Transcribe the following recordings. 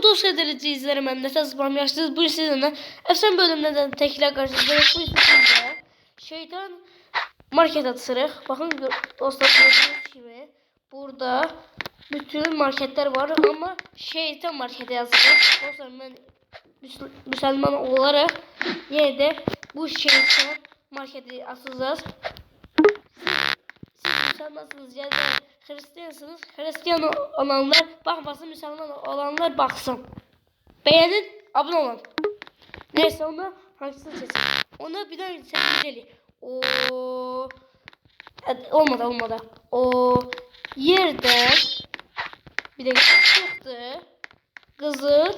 Dost ederici izlerim ben. Nesel spam yaşlıyız. Bu sizinle efsane bölümlerden tekrar karşınızdayız. Bu sizinle şeytan market atışırıq. Bakın dostlar gördüğünüz gibi burada bütün marketler var ama şeytan markete yazılır. Dostlar ben Müslüman olarak yine de bu şeytan marketi atacağız. Siz Müslümansınız ya da Hristiyansınız. Hristiyan olanlar bakmasın, Müslüman olanlar baksın. Beğenin, abone olun. Neyse onu hangisini seçin? Onu bir daha seçelim. O olmadı. O yerden bir de çıktı. Kızıl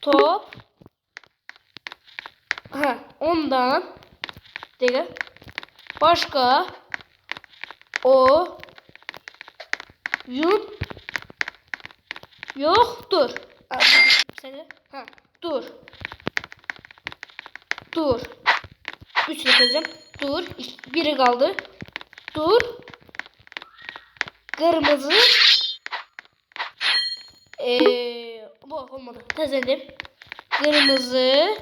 top. Ha, ondan değil. Başka o yun yoktur. Ha, dur. Üç yapacağım. Dur. Biri kaldı. Dur. Kırmızı. Bu olmadı. Tezelim. Kırmızı.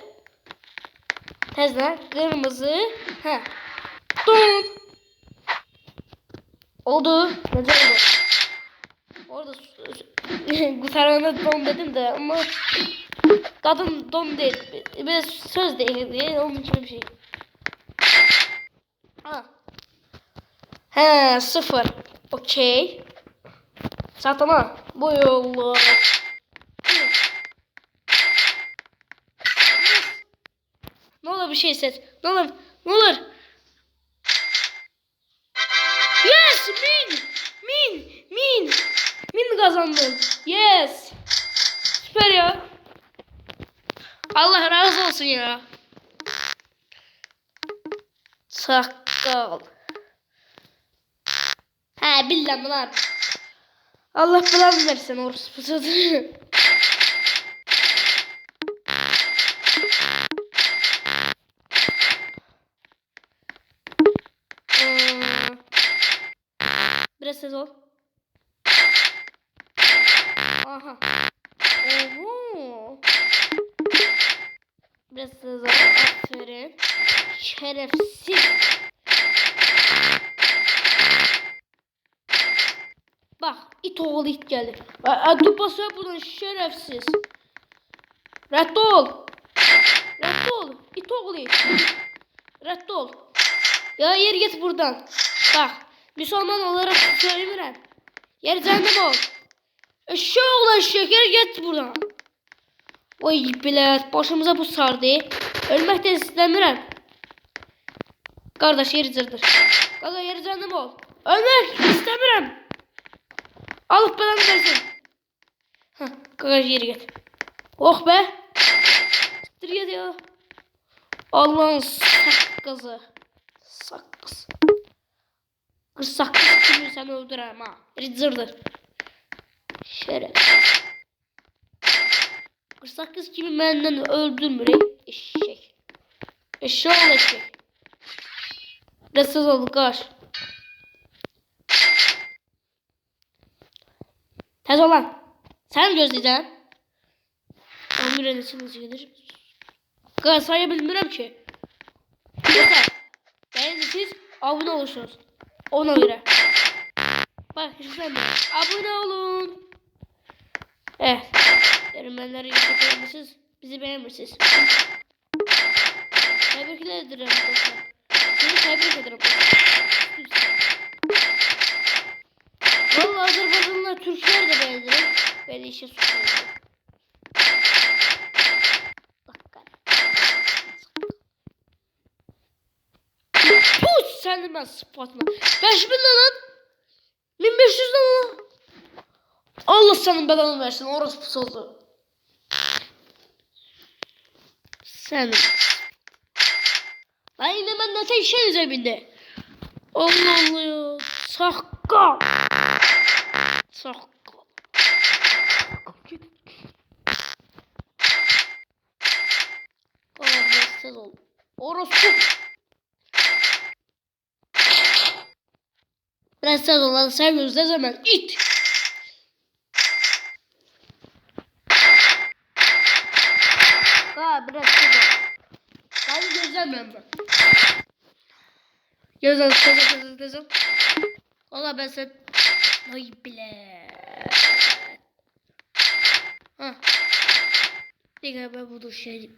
Tezler. Kırmızı. Ha. Don. Oldu. Nece oldu? Orada kurtarana don dedim de ama kadın don değil. Biraz söz değil. Onun gibi bir şey. Ha. He, 0. Okey. Satama. Bu yolu. Ne olur bir şey seç. Ne olur. Yes! Min kazandım. Yes! Süper ya. Allah razı olsun ya. Sakal. He billah lan. Allah belanı versin orospu çocuğu. Biraz ses ol. Aha. Oho. Biraz ses ol. Aferin. Şerefsiz. Bak it oğlu it geldi. Adı basıyor bunun şerefsiz. Redd ol. İt oğlu it. Redd ol. Ya yer git buradan. Bak Müslüman olarak söylemiyorum. Yer cehennem ol. Eşşoğlu şeker git buradan. Oy bilet başımıza bu sardı. Ölmek de istemiyorum. Kardeş yeri cırdır. Kanka yeri cehennem ol. Ölmek istemiyorum. Alıp belanı versin. Hah kanka yeri git. Oh be. Siktir git ya. Allah'ın sakkızı. Sakkız. Kız sakkız kimi sen öldürürüm ha. Yeri cırdır. Şeref. Kız kimi benden öldürmür eşek. Eşek ol eşek. Resız oldu kaç. Tez olan. Sen mi gözleyeceksin? Ben bir resim gelir. Kaç sayabilmiyorum ki. Yeter. Yani siz abone olursunuz. Ona göre. Bak şimdi abone olun. Evet. Derimmenleri yapabilirsiniz. Bizi beğenmişsiniz. Tebrik ederim dostlar. Seni tebrik ederim. Vallahi Azerbaycanlılar Türkler de beğendirir. Beni işe suçluyor. Puh sen ben sıfatına. 5000 lan. 1500 lan. Allah senin belanı versin. Orası soldu. Sen. Lan yine ben ne tek şey üzerinde. Allah Allah ya. Sakka. Allah biraz oldu. Orası. Biraz olan sen gözle zaman it. biraz şurada. Ben gözlemem ben. Gözüm. Valla ben sen... Ay bile. Ha. Diga ben bunu şey...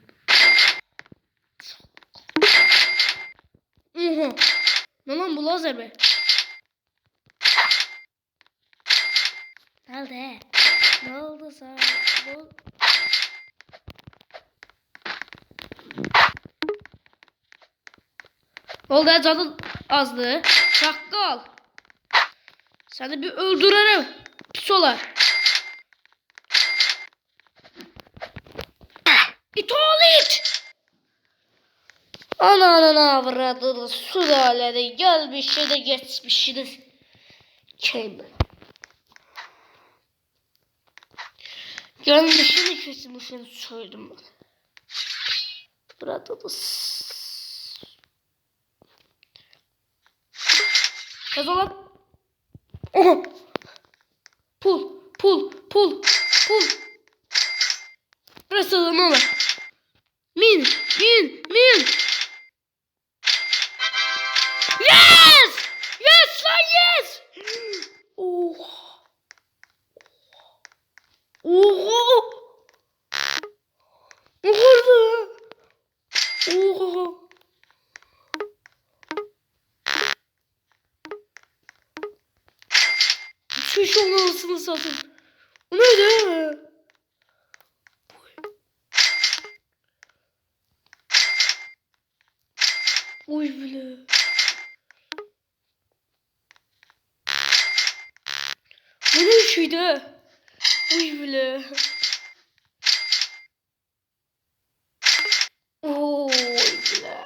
Oha. Ne lan bu lazer be? Nerede? Ne oldu sana? Bu... Oldu ya canın azdı. Çakkal. Seni bir öldürelim. Pis ola. İt oğlu it. Ana avradını sülalede gelmişi de geçmişi de. Kim? Gelmişini kesmişini söyledim ben. Avradını. Kız olan. Oha. Pul. Burası da ne olur? Min. Yes lan yes. Oha. Ne oldu? Oha. Şu şolasını satın. O neydi? Oy bile. Bu ne şeydi? Oy bile. Oy bile.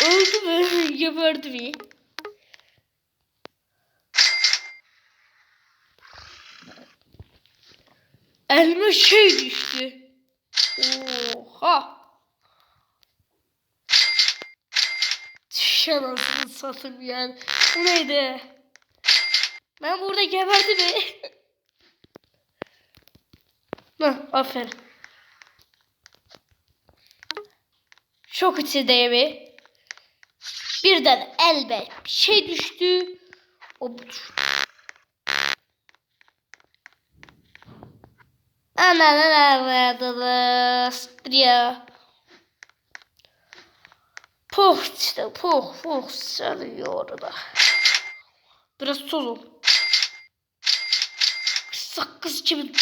Öldü mü? Geberdi mi? Elime şey düştü. Oha. Şanasını satayım yani. Bu neydi? Ben burada geberdim mi? Hah, aferin. Şok içindeyim mi? Birden elbe bir şey düştü. O budur. Ya. Poh işte poh sarıyor orada. Biraz toz ol. Sakız gibi.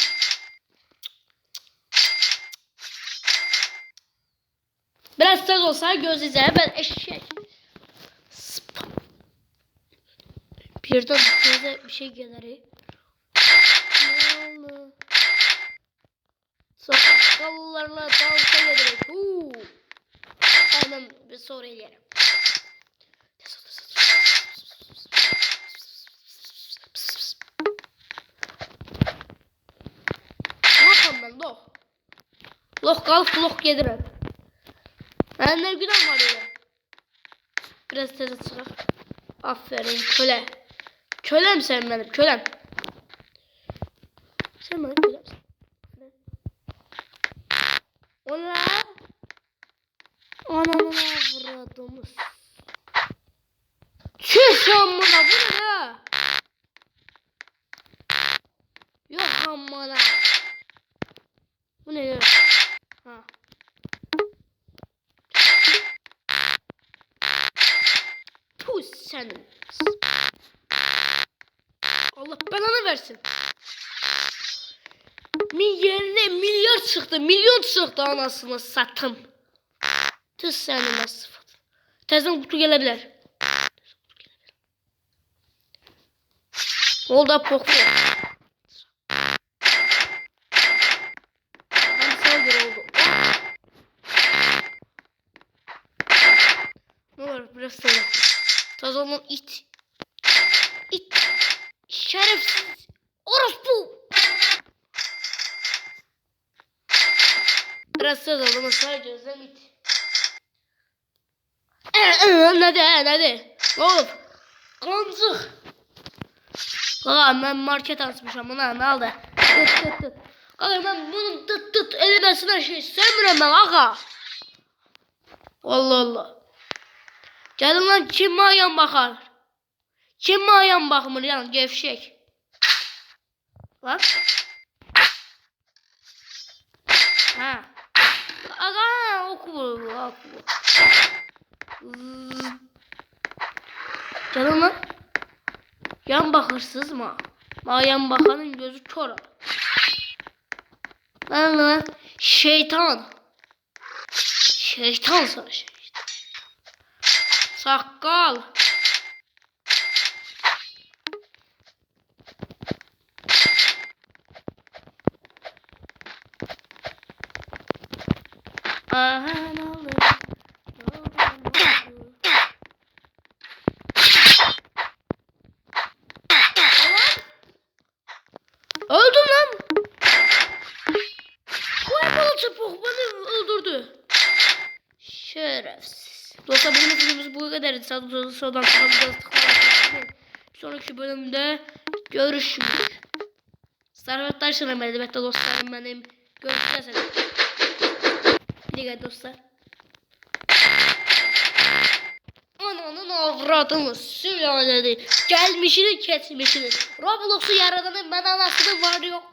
Biraz toz olsa göz izler ben eşek. Birden göze bir şey gelir. Ne oldu? Sakallarla dansa gelerek. Hemen bir soru yerim. Lohum ben loh. Loh kalk loh gelirim. Ben ne günah var öyle. Biraz teze çıkar. Aferin köle. Kölem sen benim kölem. Sen benim kölemsin. Ona vurdumuz. Çüş amına bu ne ya? Yok amına. Bu ne ya? Ha. Puh senin. Allah belanı versin. Yerine milyar çıktı, milyon çıktı anasını satım. Tüh senin sıfat. Tezden kutu gelebilir. Oldu poklu. Hani saldır oldu. Ne var biraz sonra. Taz olan it. İt. Şerefsiz. Orospu. Biraz söz oldu ama sadece özlem it. Nerede? Oğlum. Kancık. Aa ben market açmışım buna ne oldu? Tut. Ağa ben bunun tıt elemesine şey sevmirəm ben ağa. Allah Allah. Gelin lan kim mayan bakar? Kim mayan bakmır yan gevşek. Lan. Ha. Ağa oku bu. Gelin lan. Yan bakırsız mı? Mayan bakanın gözü kör. Lan şeytan. Şeytan sana şeytan. Sakkal. Aha ne olur. Öldüm lan. Vay bana çapuk beni öldürdü. Şerefsiz. Dostlar bugün videomuz bu kadardı. Sağdan bir sonraki bölümde görüşürüz. Servet Taşı'nın elbette dostlarım benim. Görüşürüz. Bir dakika dostlar. Ananın avradını sülaledi. Gelmişini kesmişini. Roblox'u yaradanın ben anasını var yok.